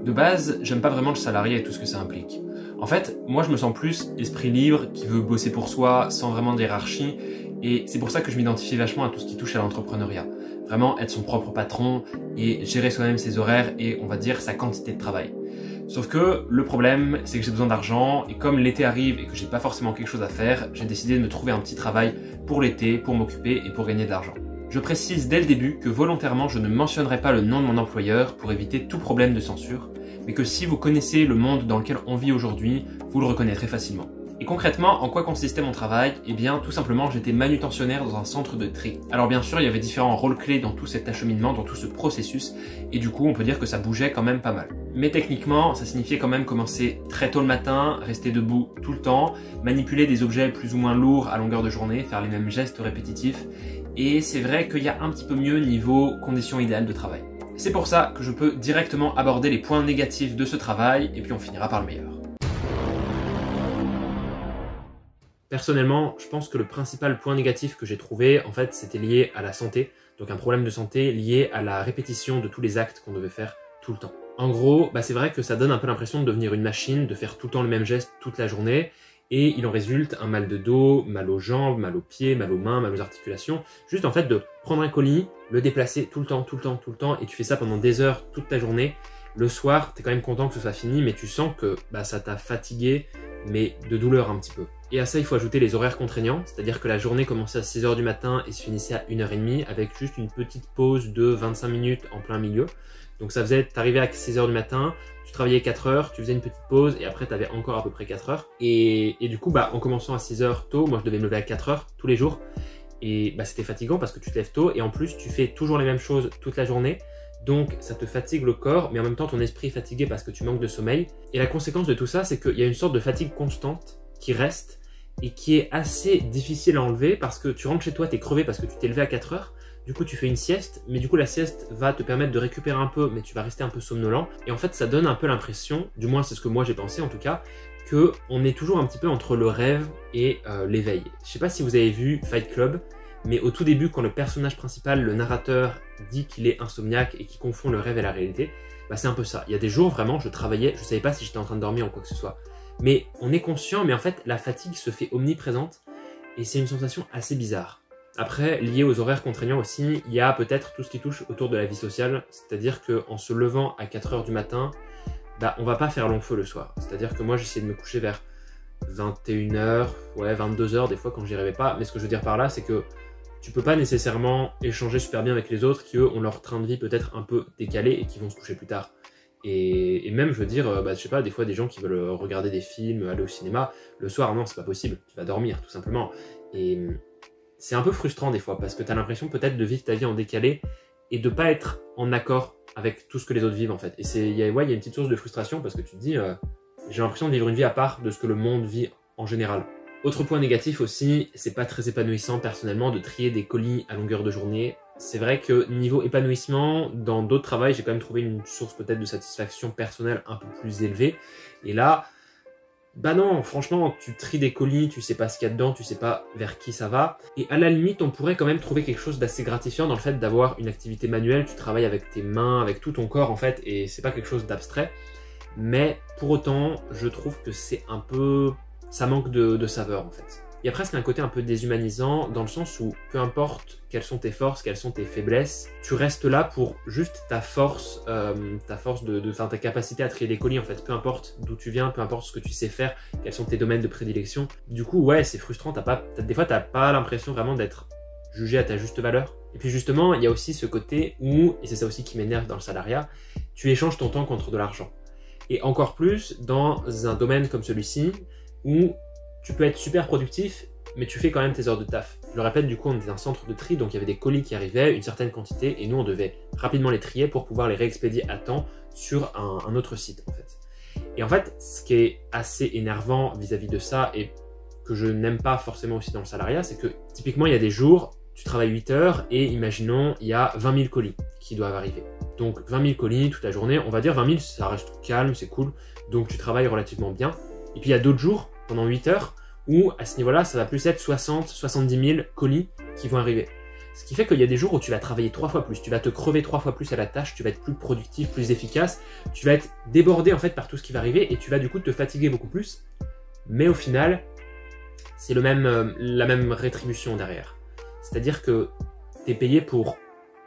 De base, j'aime pas vraiment le salarié et tout ce que ça implique. En fait, moi je me sens plus esprit libre, qui veut bosser pour soi, sans vraiment de hiérarchie, et c'est pour ça que je m'identifie vachement à tout ce qui touche à l'entrepreneuriat. Vraiment être son propre patron et gérer soi-même ses horaires et, on va dire, sa quantité de travail. Sauf que le problème, c'est que j'ai besoin d'argent, et comme l'été arrive et que j'ai pas forcément quelque chose à faire, j'ai décidé de me trouver un petit travail pour l'été, pour m'occuper et pour gagner de l'argent. Je précise dès le début que volontairement je ne mentionnerai pas le nom de mon employeur pour éviter tout problème de censure, mais que si vous connaissez le monde dans lequel on vit aujourd'hui, vous le reconnaîtrez facilement. Et concrètement, en quoi consistait mon travail? Eh bien, tout simplement, j'étais manutentionnaire dans un centre de tri. Alors bien sûr, il y avait différents rôles clés dans tout cet acheminement, dans tout ce processus, et du coup, on peut dire que ça bougeait quand même pas mal. Mais techniquement, ça signifiait quand même commencer très tôt le matin, rester debout tout le temps, manipuler des objets plus ou moins lourds à longueur de journée, faire les mêmes gestes répétitifs, et c'est vrai qu'il y a un petit peu mieux niveau conditions idéales de travail. C'est pour ça que je peux directement aborder les points négatifs de ce travail, et puis on finira par le meilleur. Personnellement, je pense que le principal point négatif que j'ai trouvé, en fait, c'était lié à la santé. Donc un problème de santé lié à la répétition de tous les actes qu'on devait faire tout le temps. En gros, c'est vrai que ça donne un peu l'impression de devenir une machine, de faire tout le temps le même geste toute la journée. Et il en résulte un mal de dos, mal aux jambes, mal aux pieds, mal aux mains, mal aux articulations. Juste en fait de prendre un colis, le déplacer tout le temps, et tu fais ça pendant des heures, toute ta journée. Le soir, t'es quand même content que ce soit fini, mais tu sens que ça t'a fatigué, mais de douleur un petit peu. Et à ça, il faut ajouter les horaires contraignants, c'est-à-dire que la journée commençait à 6 h du matin et se finissait à 1 h 30 avec juste une petite pause de 25 minutes en plein milieu. Donc ça faisait, t'arrivais à 6 h du matin, tu travaillais 4 heures, tu faisais une petite pause et après t'avais encore à peu près 4 heures. Et du coup, en commençant à 6 h tôt, moi je devais me lever à 4 heures tous les jours. Et c'était fatigant parce que tu te lèves tôt et en plus tu fais toujours les mêmes choses toute la journée. Donc ça te fatigue le corps, mais en même temps ton esprit est fatigué parce que tu manques de sommeil. Et la conséquence de tout ça, c'est qu'il y a une sorte de fatigue constante qui reste et qui est assez difficile à enlever parce que tu rentres chez toi, t'es crevé parce que tu t'es levé à 4 heures. Du coup, tu fais une sieste, mais du coup, la sieste va te permettre de récupérer un peu, mais tu vas rester un peu somnolent. Et en fait, ça donne un peu l'impression, du moins c'est ce que moi j'ai pensé en tout cas, qu'on est toujours un petit peu entre le rêve et l'éveil. Je sais pas si vous avez vu Fight Club, mais au tout début, quand le personnage principal, le narrateur, dit qu'il est insomniaque et qu'il confond le rêve et la réalité, c'est un peu ça. Il y a des jours, vraiment, je travaillais, je savais pas si j'étais en train de dormir ou quoi que ce soit. Mais on est conscient, mais en fait, la fatigue se fait omniprésente et c'est une sensation assez bizarre. Après, lié aux horaires contraignants aussi, il y a peut-être tout ce qui touche autour de la vie sociale, c'est-à-dire qu'en se levant à 4 h du matin, on va pas faire long feu le soir. C'est-à-dire que moi, j'essayais de me coucher vers 21 h, 22 h des fois quand j'y arrivais pas, mais ce que je veux dire par là, c'est que tu peux pas nécessairement échanger super bien avec les autres qui, eux, ont leur train de vie peut-être un peu décalé et qui vont se coucher plus tard. Et même, je veux dire, je sais pas, des fois, des gens qui veulent regarder des films, aller au cinéma, le soir, non, c'est pas possible, tu vas dormir, tout simplement. Et c'est un peu frustrant des fois, parce que t'as l'impression peut-être de vivre ta vie en décalé et de pas être en accord avec tout ce que les autres vivent, en fait. Et il y a une petite source de frustration, parce que tu te dis, j'ai l'impression de vivre une vie à part de ce que le monde vit en général. Autre point négatif aussi, c'est pas très épanouissant personnellement de trier des colis à longueur de journée. C'est vrai que niveau épanouissement, dans d'autres travails, j'ai quand même trouvé une source peut-être de satisfaction personnelle un peu plus élevée. Et là, non, franchement, tu tries des colis, tu sais pas ce qu'il y a dedans, tu sais pas vers qui ça va. Et à la limite, on pourrait quand même trouver quelque chose d'assez gratifiant dans le fait d'avoir une activité manuelle, tu travailles avec tes mains, avec tout ton corps en fait, et c'est pas quelque chose d'abstrait. Mais pour autant, je trouve que c'est un peu... ça manque de saveur en fait. Il y a presque un côté un peu déshumanisant dans le sens où peu importe quelles sont tes forces, quelles sont tes faiblesses, tu restes là pour juste ta force, ta capacité à trier des colis en fait. Peu importe d'où tu viens, peu importe ce que tu sais faire, quels sont tes domaines de prédilection. Du coup, ouais, c'est frustrant. Des fois, t'as pas l'impression vraiment d'être jugé à ta juste valeur. Et puis justement, il y a aussi ce côté où, et c'est ça aussi qui m'énerve dans le salariat, tu échanges ton temps contre de l'argent. Et encore plus dans un domaine comme celui-ci où tu peux être super productif, mais tu fais quand même tes heures de taf. Je le répète, du coup, on était un centre de tri, donc il y avait des colis qui arrivaient, une certaine quantité, et nous, on devait rapidement les trier pour pouvoir les réexpédier à temps sur un autre site, en fait. Et en fait, ce qui est assez énervant vis-à-vis de ça, et que je n'aime pas forcément aussi dans le salariat, c'est que, typiquement, il y a des jours, tu travailles 8 heures, et imaginons, il y a 20 000 colis qui doivent arriver. Donc, 20 000 colis toute la journée, on va dire 20 000, ça reste calme, c'est cool, donc tu travailles relativement bien. Et puis, il y a d'autres jours, pendant 8 heures, où à ce niveau-là, ça va plus être 60, 70 000 colis qui vont arriver. Ce qui fait qu'il y a des jours où tu vas travailler 3 fois plus, tu vas te crever 3 fois plus à la tâche, tu vas être plus productif, plus efficace, tu vas être débordé en fait par tout ce qui va arriver et tu vas du coup te fatiguer beaucoup plus. Mais au final, c'est la même rétribution derrière. C'est-à-dire que tu es payé pour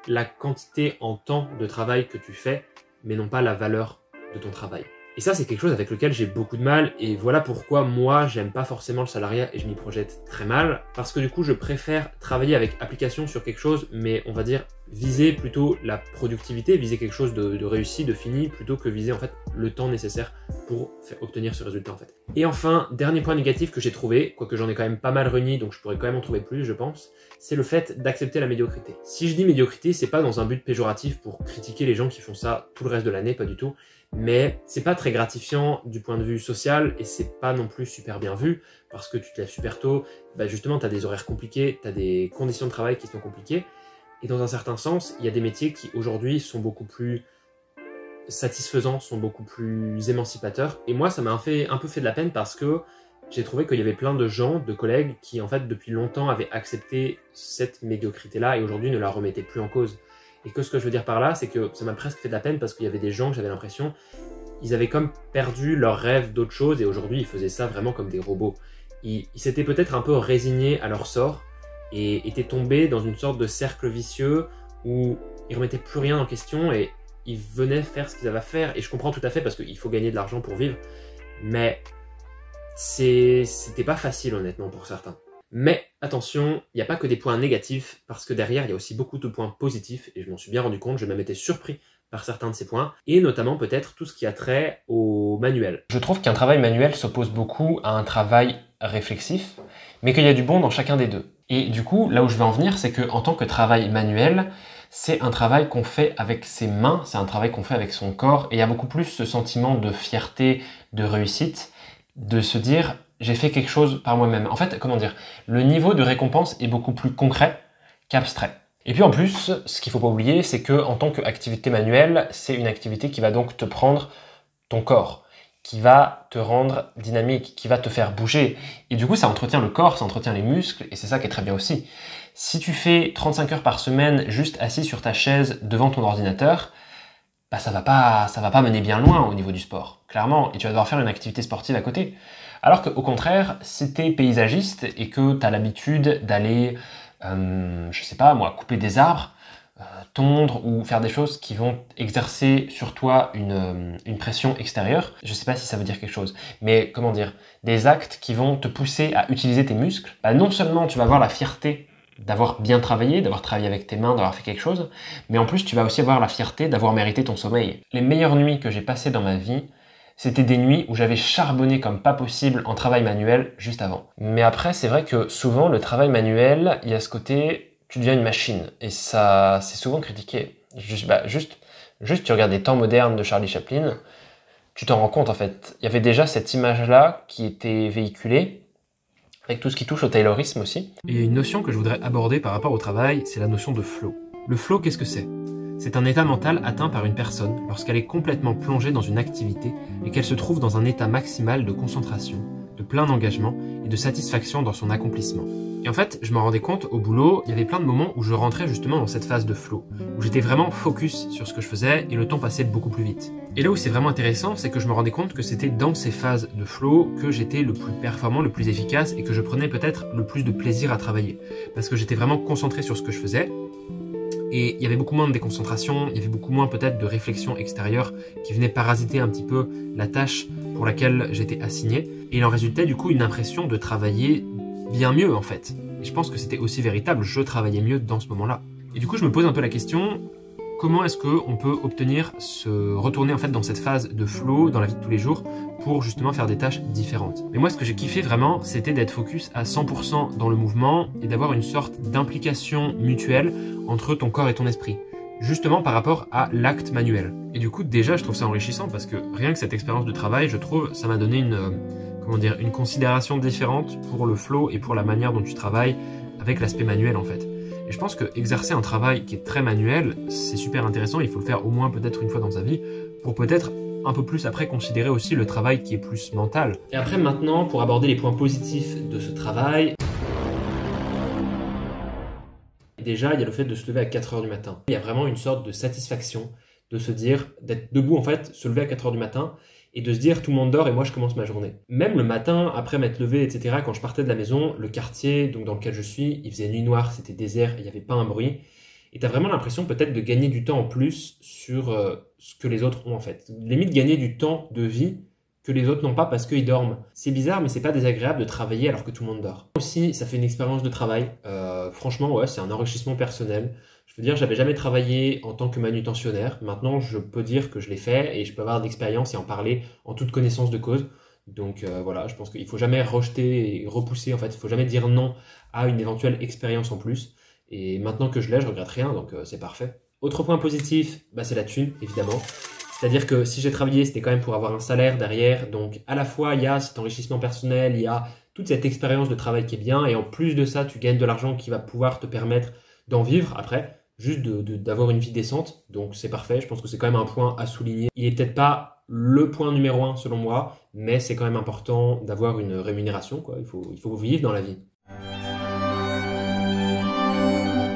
la quantité en temps de travail que tu fais, mais non pas la valeur de ton travail. Et ça, c'est quelque chose avec lequel j'ai beaucoup de mal, et voilà pourquoi moi, j'aime pas forcément le salariat et je m'y projette très mal, parce que du coup, je préfère travailler avec application sur quelque chose, mais on va dire viser plutôt la productivité, viser quelque chose de réussi, de fini, plutôt que viser en fait le temps nécessaire pour obtenir ce résultat en fait. Et enfin, dernier point négatif que j'ai trouvé, quoique j'en ai quand même pas mal réuni, donc je pourrais quand même en trouver plus, je pense, c'est le fait d'accepter la médiocrité. Si je dis médiocrité, c'est pas dans un but péjoratif pour critiquer les gens qui font ça tout le reste de l'année, pas du tout. Mais c'est pas très gratifiant du point de vue social et c'est pas non plus super bien vu parce que tu te lèves super tôt, justement tu as des horaires compliqués, tu as des conditions de travail qui sont compliquées et dans un certain sens, il y a des métiers qui aujourd'hui sont beaucoup plus satisfaisants, sont beaucoup plus émancipateurs et moi ça m'a un peu fait de la peine parce que j'ai trouvé qu'il y avait plein de gens, de collègues qui en fait depuis longtemps avaient accepté cette médiocrité-là et aujourd'hui ne la remettaient plus en cause. Et que ce que je veux dire par là, c'est que ça m'a presque fait de la peine parce qu'il y avait des gens que j'avais l'impression, ils avaient comme perdu leur rêve d'autre chose et aujourd'hui ils faisaient ça vraiment comme des robots. Ils s'étaient peut-être un peu résignés à leur sort et étaient tombés dans une sorte de cercle vicieux où ils remettaient plus rien en question et ils venaient faire ce qu'ils avaient à faire. Et je comprends tout à fait parce qu'il faut gagner de l'argent pour vivre, mais c'était pas facile honnêtement pour certains. Mais attention, il n'y a pas que des points négatifs, parce que derrière, il y a aussi beaucoup de points positifs, et je m'en suis bien rendu compte, je même été surpris par certains de ces points, et notamment peut-être tout ce qui a trait au manuel. Je trouve qu'un travail manuel s'oppose beaucoup à un travail réflexif, mais qu'il y a du bon dans chacun des deux. Et du coup, là où je veux en venir, c'est qu'en tant que travail manuel, c'est un travail qu'on fait avec ses mains, c'est un travail qu'on fait avec son corps, et il y a beaucoup plus ce sentiment de fierté, de réussite, de se dire j'ai fait quelque chose par moi-même. En fait, comment dire, le niveau de récompense est beaucoup plus concret qu'abstrait. Et puis en plus, ce qu'il ne faut pas oublier, c'est que en tant qu'activité manuelle, c'est une activité qui va donc te prendre ton corps, qui va te rendre dynamique, qui va te faire bouger. Et du coup, ça entretient le corps, ça entretient les muscles, et c'est ça qui est très bien aussi. Si tu fais 35 heures par semaine juste assis sur ta chaise devant ton ordinateur, ça va pas mener bien loin au niveau du sport, clairement, et tu vas devoir faire une activité sportive à côté. Alors qu'au contraire, si tu es paysagiste et que tu as l'habitude d'aller, je sais pas moi, couper des arbres, tondre ou faire des choses qui vont exercer sur toi une pression extérieure, je sais pas si ça veut dire quelque chose, mais comment dire, des actes qui vont te pousser à utiliser tes muscles, non seulement tu vas avoir la fierté d'avoir bien travaillé, d'avoir travaillé avec tes mains, d'avoir fait quelque chose, mais en plus tu vas aussi avoir la fierté d'avoir mérité ton sommeil. Les meilleures nuits que j'ai passées dans ma vie, c'était des nuits où j'avais charbonné comme pas possible en travail manuel juste avant. Mais après, c'est vrai que souvent, le travail manuel, il y a ce côté, tu deviens une machine. Et ça, c'est souvent critiqué. Juste, tu regardes les temps modernes de Charlie Chaplin, tu t'en rends compte en fait. Il y avait déjà cette image-là qui était véhiculée, avec tout ce qui touche au taylorisme aussi. Et il y a une notion que je voudrais aborder par rapport au travail, c'est la notion de flow. Le flow, qu'est-ce que c'est ? C'est un état mental atteint par une personne lorsqu'elle est complètement plongée dans une activité et qu'elle se trouve dans un état maximal de concentration, de plein engagement et de satisfaction dans son accomplissement. Et en fait, je m'en rendais compte au boulot, il y avait plein de moments où je rentrais justement dans cette phase de flow, où j'étais vraiment focus sur ce que je faisais et le temps passait beaucoup plus vite. Et là où c'est vraiment intéressant, c'est que je me rendais compte que c'était dans ces phases de flow que j'étais le plus performant, le plus efficace et que je prenais peut-être le plus de plaisir à travailler. Parce que j'étais vraiment concentré sur ce que je faisais. Et il y avait beaucoup moins de déconcentration, il y avait beaucoup moins peut-être de réflexion extérieure qui venait parasiter un petit peu la tâche pour laquelle j'étais assigné. Et il en résultait du coup une impression de travailler bien mieux en fait. Et je pense que c'était aussi véritable, je travaillais mieux dans ce moment-là. Et du coup je me pose un peu la question, comment est-ce qu'on peut retourner en fait dans cette phase de flow dans la vie de tous les jours pour justement faire des tâches différentes. Mais moi ce que j'ai kiffé vraiment, c'était d'être focus à 100% dans le mouvement et d'avoir une sorte d'implication mutuelle entre ton corps et ton esprit, justement par rapport à l'acte manuel. Et du coup déjà je trouve ça enrichissant parce que rien que cette expérience de travail, je trouve, ça m'a donné une considération différente pour le flow et pour la manière dont tu travailles avec l'aspect manuel en fait. Et je pense que exercer un travail qui est très manuel, c'est super intéressant, il faut le faire au moins peut-être une fois dans sa vie, pour peut-être un peu plus après considérer aussi le travail qui est plus mental. Et après maintenant, pour aborder les points positifs de ce travail, Déjà, il y a le fait de se lever à 4 heures du matin. Il y a vraiment une sorte de satisfaction de se dire, d'être debout en fait, se lever à 4 heures du matin et de se dire tout le monde dort et moi je commence ma journée. Même le matin, après m'être levé, etc., quand je partais de la maison, le quartier donc dans lequel je suis, il faisait nuit noire, c'était désert, il n'y avait pas un bruit. Et tu as vraiment l'impression peut-être de gagner du temps en plus sur ce que les autres ont en fait. Limite gagner du temps de vie que les autres n'ont pas parce qu'ils dorment. C'est bizarre, mais c'est pas désagréable de travailler alors que tout le monde dort. Aussi, ça fait une expérience de travail. Franchement, ouais, c'est un enrichissement personnel. Je veux dire, j'avais jamais travaillé en tant que manutentionnaire. Maintenant, je peux dire que je l'ai fait et je peux avoir de l'expérience et en parler en toute connaissance de cause. Donc voilà, je pense qu'il faut jamais rejeter et repousser. En fait, il faut jamais dire non à une éventuelle expérience en plus. Et maintenant que je l'ai, je regrette rien, donc c'est parfait. Autre point positif, bah, c'est la thune, évidemment. C'est-à-dire que si j'ai travaillé, c'était quand même pour avoir un salaire derrière. Donc à la fois, il y a cet enrichissement personnel, il y a toute cette expérience de travail qui est bien. Et en plus de ça, tu gagnes de l'argent qui va pouvoir te permettre d'en vivre après, juste d'avoir une vie décente. Donc c'est parfait, je pense que c'est quand même un point à souligner. Il n'est peut-être pas le point numéro 1 selon moi, mais c'est quand même important d'avoir une rémunération, quoi. Il faut vivre dans la vie.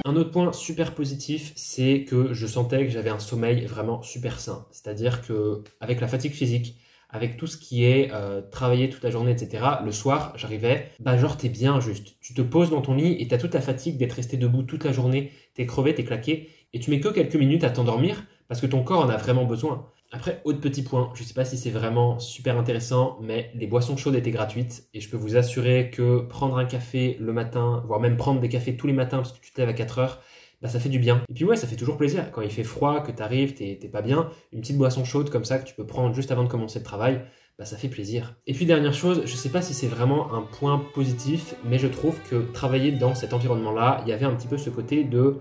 Un autre point super positif, c'est que je sentais que j'avais un sommeil vraiment super sain. C'est-à-dire que avec la fatigue physique, avec tout ce qui est travailler toute la journée, etc., le soir, j'arrivais, bah genre t'es bien juste. Tu te poses dans ton lit et t'as toute la fatigue d'être resté debout toute la journée, t'es crevé, t'es claqué, et tu mets que quelques minutes à t'endormir parce que ton corps en a vraiment besoin. Après, autre petit point, je ne sais pas si c'est vraiment super intéressant, mais les boissons chaudes étaient gratuites et je peux vous assurer que prendre un café le matin, voire même prendre des cafés tous les matins parce que tu te lèves à 4 heures, bah ça fait du bien. Et puis ouais, ça fait toujours plaisir. Quand il fait froid, que tu arrives, t'es pas bien, une petite boisson chaude comme ça que tu peux prendre juste avant de commencer le travail, bah ça fait plaisir. Et puis dernière chose, je ne sais pas si c'est vraiment un point positif, mais je trouve que travailler dans cet environnement-là, il y avait un petit peu ce côté de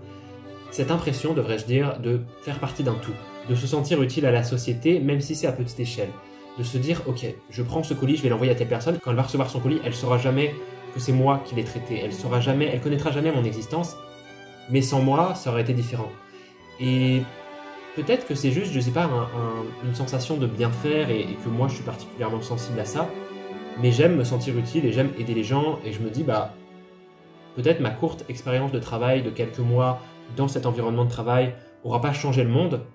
cette impression, devrais-je dire, de faire partie d'un tout. De se sentir utile à la société, même si c'est à petite échelle. De se dire, ok, je prends ce colis, je vais l'envoyer à telle personne. Quand elle va recevoir son colis, elle saura jamais que c'est moi qui l'ai traité. Elle connaîtra jamais mon existence. Mais sans moi, ça aurait été différent. Et peut-être que c'est juste, je sais pas, une sensation de bien faire et que moi je suis particulièrement sensible à ça. Mais j'aime me sentir utile et j'aime aider les gens. Et je me dis, bah, peut-être ma courte expérience de travail de quelques mois dans cet environnement de travail n'aura pas changé le monde.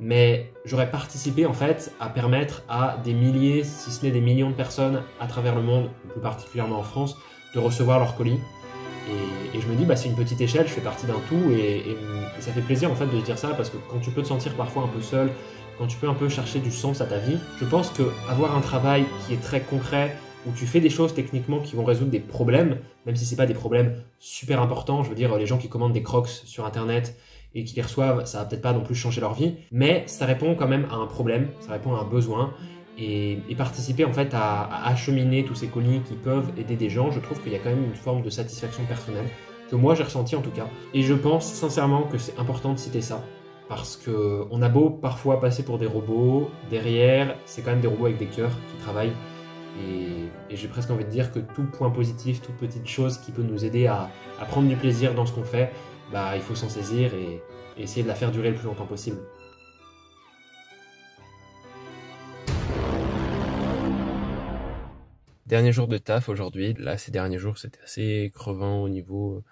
Mais j'aurais participé en fait à permettre à des milliers, si ce n'est des millions de personnes à travers le monde, plus particulièrement en France, de recevoir leur colis. Et je me dis, bah, c'est une petite échelle, je fais partie d'un tout et ça fait plaisir en fait de se dire ça parce que quand tu peux te sentir parfois un peu seul, quand tu peux un peu chercher du sens à ta vie, je pense qu'avoir un travail qui est très concret, où tu fais des choses techniquement qui vont résoudre des problèmes, même si ce n'est pas des problèmes super importants, je veux dire les gens qui commandent des Crocs sur internet et qui les reçoivent, ça va peut-être pas non plus changer leur vie, mais ça répond quand même à un problème, ça répond à un besoin, et participer en fait à acheminer tous ces colis qui peuvent aider des gens, je trouve qu'il y a quand même une forme de satisfaction personnelle, que moi j'ai ressenti en tout cas. Et je pense sincèrement que c'est important de citer ça, parce qu'on a beau parfois passer pour des robots, derrière c'est quand même des robots avec des cœurs qui travaillent, et j'ai presque envie de dire que tout point positif, toute petite chose qui peut nous aider à prendre du plaisir dans ce qu'on fait, bah, il faut s'en saisir et essayer de la faire durer le plus longtemps possible. Dernier jour de taf aujourd'hui. Là, ces derniers jours, c'était assez crevant au niveau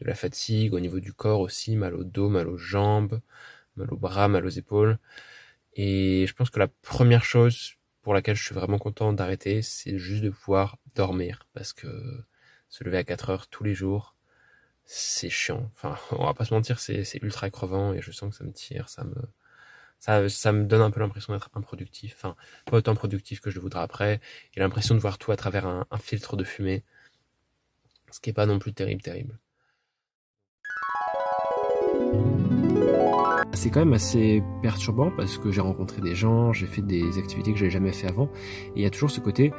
de la fatigue, au niveau du corps aussi, mal au dos, mal aux jambes, mal aux bras, mal aux épaules. Et je pense que la première chose pour laquelle je suis vraiment content d'arrêter, c'est juste de pouvoir dormir. Parce que se lever à 4 heures tous les jours, c'est chiant. Enfin, on va pas se mentir, c'est ultra crevant et je sens que ça me tire, ça me donne un peu l'impression d'être improductif. Enfin, pas autant productif que je le voudrais après. Et l'impression de voir tout à travers un filtre de fumée. Ce qui est pas non plus terrible. C'est quand même assez perturbant parce que j'ai rencontré des gens, j'ai fait des activités que j'avais jamais fait avant. Et il y a toujours ce côté,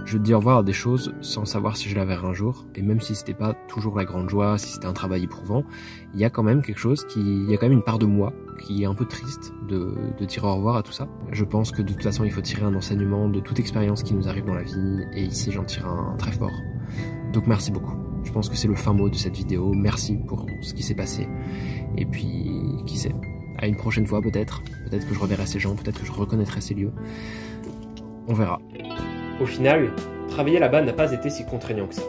je dis au revoir à des choses sans savoir si je la verrai un jour. Et même si c'était pas toujours la grande joie, si c'était un travail éprouvant, il y a quand même quelque chose il y a quand même une part de moi qui est un peu triste de dire au revoir à tout ça. Je pense que de toute façon, il faut tirer un enseignement de toute expérience qui nous arrive dans la vie. Et ici, j'en tire un très fort. Donc merci beaucoup. Je pense que c'est le fin mot de cette vidéo. Merci pour ce qui s'est passé. Et puis, qui sait, à une prochaine fois peut-être. Peut-être que je reverrai ces gens, peut-être que je reconnaîtrai ces lieux. On verra. Au final, travailler là-bas n'a pas été si contraignant que ça.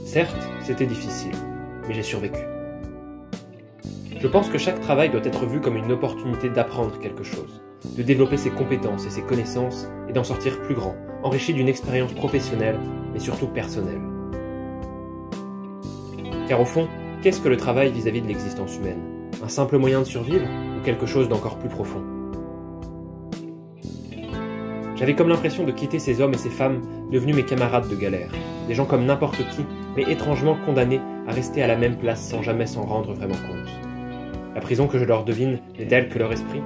Certes, c'était difficile, mais j'ai survécu. Je pense que chaque travail doit être vu comme une opportunité d'apprendre quelque chose, de développer ses compétences et ses connaissances et d'en sortir plus grand, enrichi d'une expérience professionnelle, mais surtout personnelle. Car au fond, qu'est-ce que le travail vis-à-vis de l'existence humaine? Un simple moyen de survivre ou quelque chose d'encore plus profond? J'avais comme l'impression de quitter ces hommes et ces femmes devenus mes camarades de galère, des gens comme n'importe qui, mais étrangement condamnés à rester à la même place sans jamais s'en rendre vraiment compte. La prison que je leur devine n'est telle que leur esprit.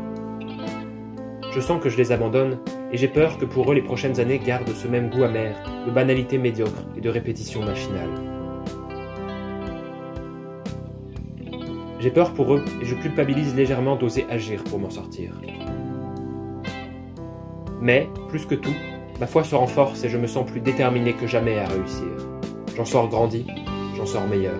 Je sens que je les abandonne, et j'ai peur que pour eux les prochaines années gardent ce même goût amer, de banalité médiocre et de répétition machinale. J'ai peur pour eux, et je culpabilise légèrement d'oser agir pour m'en sortir. Mais, plus que tout, ma foi se renforce et je me sens plus déterminé que jamais à réussir. J'en sors grandi, j'en sors meilleur.